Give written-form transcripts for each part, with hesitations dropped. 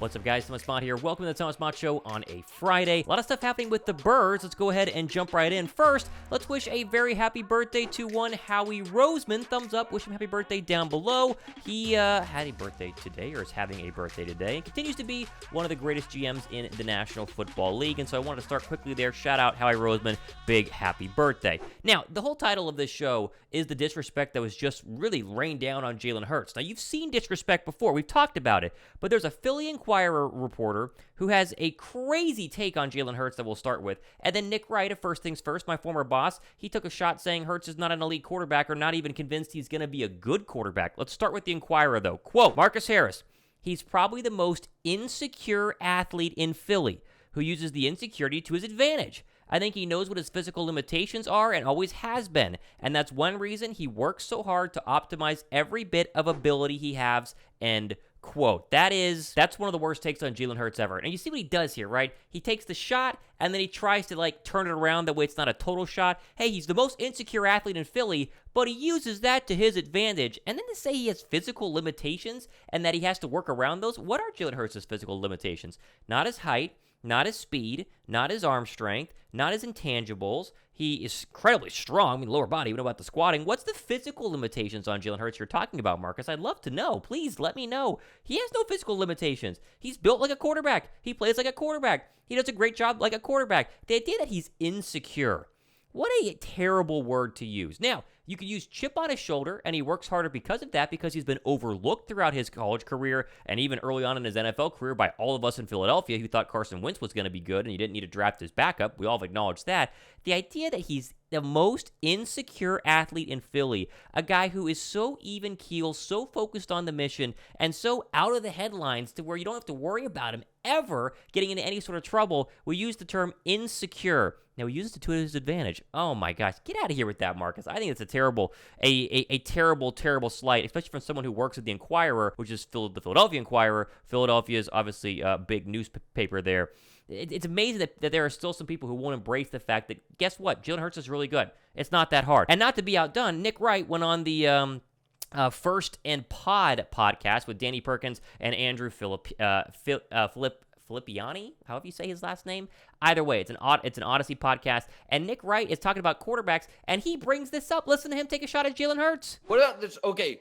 What's up, guys? Thomas Mott here. Welcome to the Thomas Mott Show on a Friday. A lot of stuff happening with the birds. Let's go ahead and jump right in. First, let's wish a very happy birthday to one Howie Roseman. Thumbs up. Wish him happy birthday down below. He had a birthday today, or is having a birthday today, and continues to be one of the greatest GMs in the National Football League. And so I wanted to start quickly there. Shout out Howie Roseman. Big happy birthday. Now, the whole title of this show is the disrespect that was just really rained down on Jalen Hurts. Now, you've seen disrespect before. We've talked about it. But there's a Philly Inquirer reporter who has a crazy take on Jalen Hurts that we'll start with. And then Nick Wright of First Things First, my former boss, he took a shot saying Hurts is not an elite quarterback or not even convinced he's going to be a good quarterback. Let's start with the Inquirer, though. Quote, Marcus Harris, he's probably the most insecure athlete in Philly who uses the insecurity to his advantage. I think he knows what his physical limitations are and always has been, and that's one reason he works so hard to optimize every bit of ability he has, end quote. That's one of the worst takes on Jalen Hurts ever. And you see what he does here, right? He takes the shot, and then he tries to, turn it around that way it's not a total shot. Hey, he's the most insecure athlete in Philly, but he uses that to his advantage. And then to say he has physical limitations and that he has to work around those, what are Jalen Hurts' physical limitations? Not his height, not his speed, not his arm strength, not his intangibles. He is incredibly strong. I mean, lower body, we know about the squatting. What's the physical limitations on Jalen Hurts you're talking about, Marcus? I'd love to know. Please let me know. He has no physical limitations. He's built like a quarterback. He plays like a quarterback. He does a great job like a quarterback. The idea that he's insecure, what a terrible word to use. Now, you could use chip on his shoulder, and he works harder because of that, because he's been overlooked throughout his college career and even early on in his NFL career by all of us in Philadelphia who thought Carson Wentz was going to be good and he didn't need to draft his backup. We all have acknowledged that. The idea that he's the most insecure athlete in Philly, a guy who is so even keel, so focused on the mission, and so out of the headlines to where you don't have to worry about him ever getting into any sort of trouble. We use the term insecure. Now, we use it to his advantage. Oh my gosh, get out of here with that, Marcus. I think it's a terrible slight, especially from someone who works at the Inquirer, which is the Philadelphia Inquirer. Philadelphia is obviously a big newspaper there. It's amazing that there are still some people who won't embrace the fact that, guess what? Jalen Hurts is really good. It's not that hard. And not to be outdone, Nick Wright went on the First and Pod podcast with Danny Perkins and Andrew Filippiani, however you say his last name. Either way, it's an Odyssey podcast, and Nick Wright is talking about quarterbacks, and he brings this up. Listen to him take a shot at Jalen Hurts. What about this? Okay,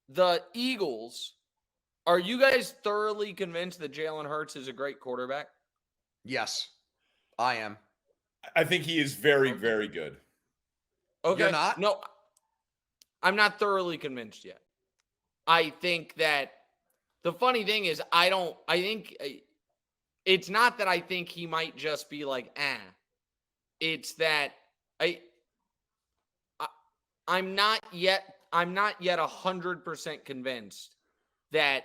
the Eagles, are you guys thoroughly convinced that Jalen Hurts is a great quarterback? Yes, I am. I think he is very, very good. Okay. You're not? No, I'm not thoroughly convinced yet. I think that the funny thing is, it's not that I think he might just be like, It's that I'm not yet 100% convinced that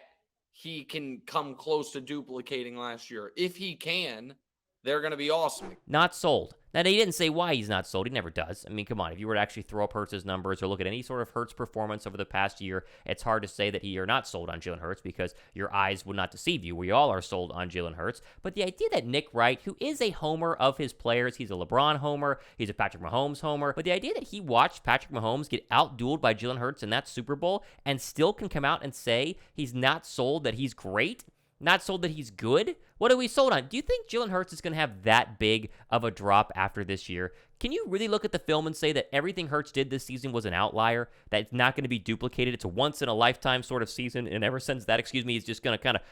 he can come close to duplicating last year. If he can, they're going to be awesome. Not sold. Now, he didn't say why he's not sold. He never does. I mean, come on. If you were to actually throw up Hurts' numbers or look at any sort of Hurts performance over the past year, it's hard to say that you're not sold on Jalen Hurts because your eyes would not deceive you. We all are sold on Jalen Hurts. But the idea that Nick Wright, who is a homer of his players, he's a LeBron homer, he's a Patrick Mahomes homer, but the idea that he watched Patrick Mahomes get out-dueled by Jalen Hurts in that Super Bowl and still can come out and say he's not sold that he's great, not sold that he's good? What are we sold on? Do you think Jalen Hurts is going to have that big of a drop after this year? Can you really look at the film and say that everything Hurts did this season was an outlier, that it's not going to be duplicated? It's a once-in-a-lifetime sort of season, and ever since that, he's just going to kind of,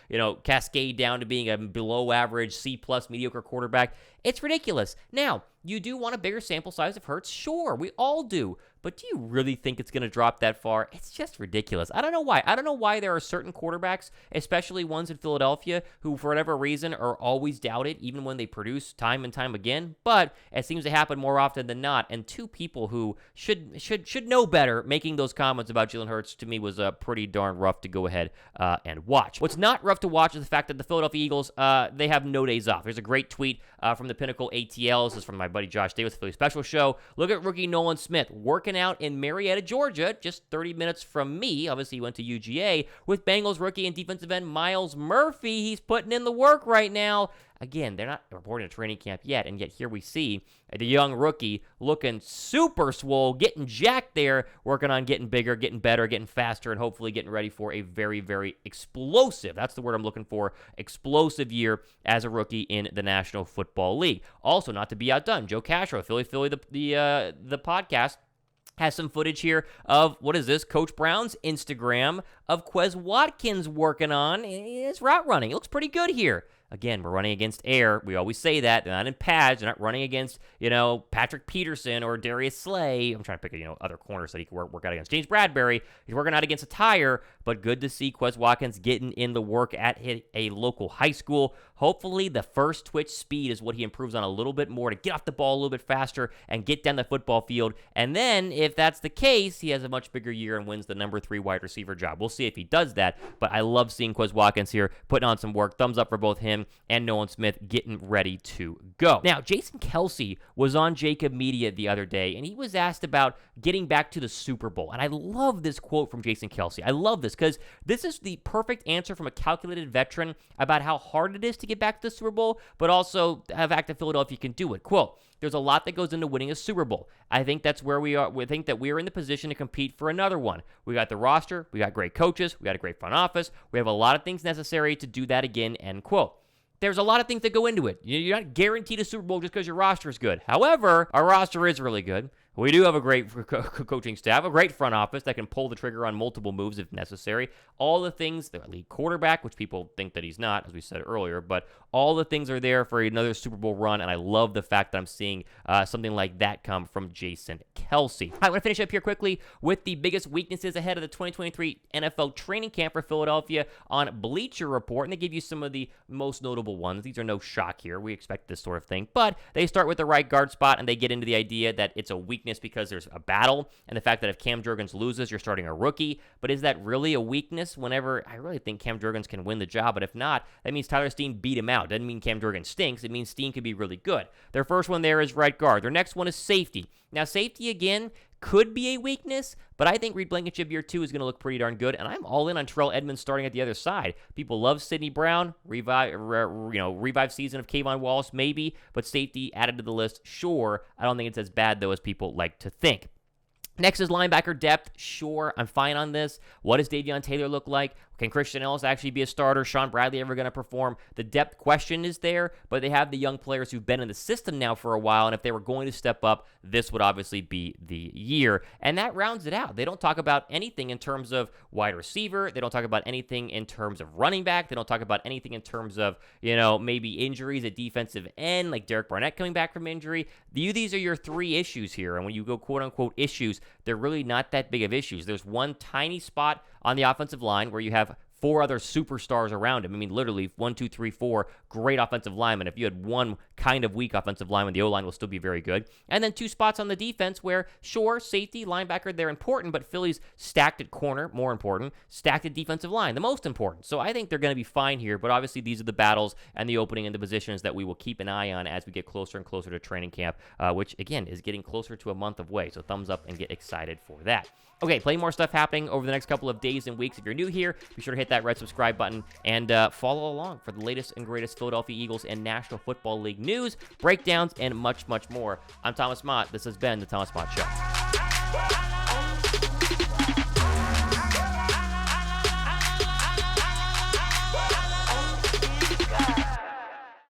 cascade down to being a below-average, C-plus mediocre quarterback? It's ridiculous. Now, you do want a bigger sample size of Hurts? Sure, we all do. But do you really think it's going to drop that far? It's just ridiculous. I don't know why. I don't know why there are certain quarterbacks, especially ones in Philadelphia, who for whatever reason are always doubted, even when they produce time and time again. But it seems to happen more often than not. And two people who should know better making those comments about Jalen Hurts, to me, was pretty darn rough to go ahead and watch. What's not rough to watch is the fact that the Philadelphia Eagles, they have no days off. There's a great tweet from the Pinnacle ATL. This is from my buddy Josh Davis, Philly Special Show. Look at rookie Nolan Smith working out in Marietta, Georgia, just 30 minutes from me. Obviously, he went to UGA with Bengals rookie and defensive end Myles Murphy. He's putting in the work work right now. Again, they're not reporting to training camp yet, and yet here we see the young rookie looking super swole, getting jacked there, working on getting bigger, getting better, getting faster, and hopefully getting ready for a very, very explosive, that's the word I'm looking for, explosive year as a rookie in the National Football League. Also, not to be outdone, Joe Castro, Philly, the podcast, has some footage here of, what is this, Coach Brown's Instagram of Quez Watkins working on his route running. It looks pretty good here. Again, we're running against air. We always say that. They're not in pads. They're not running against, Patrick Peterson or Darius Slay. I'm trying to pick, other corners that he can work out against. James Bradbury, he's working out against a tire, but good to see Quez Watkins getting in the work at a local high school. Hopefully, the first twitch speed is what he improves on a little bit more to get off the ball a little bit faster and get down the football field. And then, if that's the case, he has a much bigger year and wins the number 3 wide receiver job. We'll see if he does that, but I love seeing Quez Watkins here putting on some work. Thumbs up for both him and Nolan Smith getting ready to go. Now, Jason Kelce was on Jakib Media the other day, and he was asked about getting back to the Super Bowl. And I love this quote from Jason Kelce. I love this because this is the perfect answer from a calculated veteran about how hard it is to get back to the Super Bowl, but also the fact that Philadelphia can do it. Quote, "There's a lot that goes into winning a Super Bowl. I think that's where we are. We think that we're in the position to compete for another one. We got the roster. We got great coaches. We got a great front office. We have a lot of things necessary to do that again," end quote. There's a lot of things that go into it. You're not guaranteed a Super Bowl just because your roster is good. However, our roster is really good. We do have a great coaching staff, a great front office that can pull the trigger on multiple moves if necessary. All the things, the elite quarterback, which people think that he's not, as we said earlier, but all the things are there for another Super Bowl run, and I love the fact that I'm seeing something like that come from Jason Kelce. I want to finish up here quickly with the biggest weaknesses ahead of the 2023 NFL training camp for Philadelphia on Bleacher Report, and they give you some of the most notable ones. These are no shock here. We expect this sort of thing, but they start with the right guard spot, and they get into the idea that it's a weakness because there's a battle, and the fact that if Cam Jurgens loses, you're starting a rookie. But is that really a weakness whenever I really think Cam Jurgens can win the job? But if not, that means Tyler Steen beat him out. Doesn't mean Cam Jurgens stinks. It means Steen could be really good. Their first one there is right guard. Their next one is safety. Now, safety, again, could be a weakness, but I think Reed Blankenship year 2 is going to look pretty darn good, and I'm all in on Terrell Edmonds starting at the other side. People love Sidney Brown, revive season of Kayvon Wallace, maybe, but safety added to the list, sure. I don't think it's as bad, though, as people like to think. Next is linebacker depth. Sure, I'm fine on this. What does Davion Taylor look like? Can Christian Ellis actually be a starter? Sean Bradley ever going to perform? The depth question is there, but they have the young players who've been in the system now for a while, and if they were going to step up, this would obviously be the year. And that rounds it out. They don't talk about anything in terms of wide receiver. They don't talk about anything in terms of running back. They don't talk about anything in terms of, maybe injuries at defensive end, like Derek Barnett coming back from injury. These are your 3 issues here, and when you go quote-unquote issues, they're really not that big of issues. There's one tiny spot on the offensive line where you have 4 other superstars around him. I mean, literally 1, 2, 3, 4 great offensive linemen. If you had one kind of weak offensive lineman, the O-line will still be very good. And then 2 spots on the defense where, sure, safety, linebacker, they're important, but Philly's stacked at corner, more important, stacked at defensive line, the most important. So I think they're going to be fine here, but obviously these are the battles and the opening and the positions that we will keep an eye on as we get closer and closer to training camp, which, again, is getting closer to a month away. So thumbs up and get excited for that. Okay, plenty more stuff happening over the next couple of days and weeks. If you're new here, be sure to hit that red subscribe button and follow along for the latest and greatest Philadelphia Eagles and National Football League news, breakdowns, and much, much more. I'm Thomas Mott. This has been The Thomas Mott Show.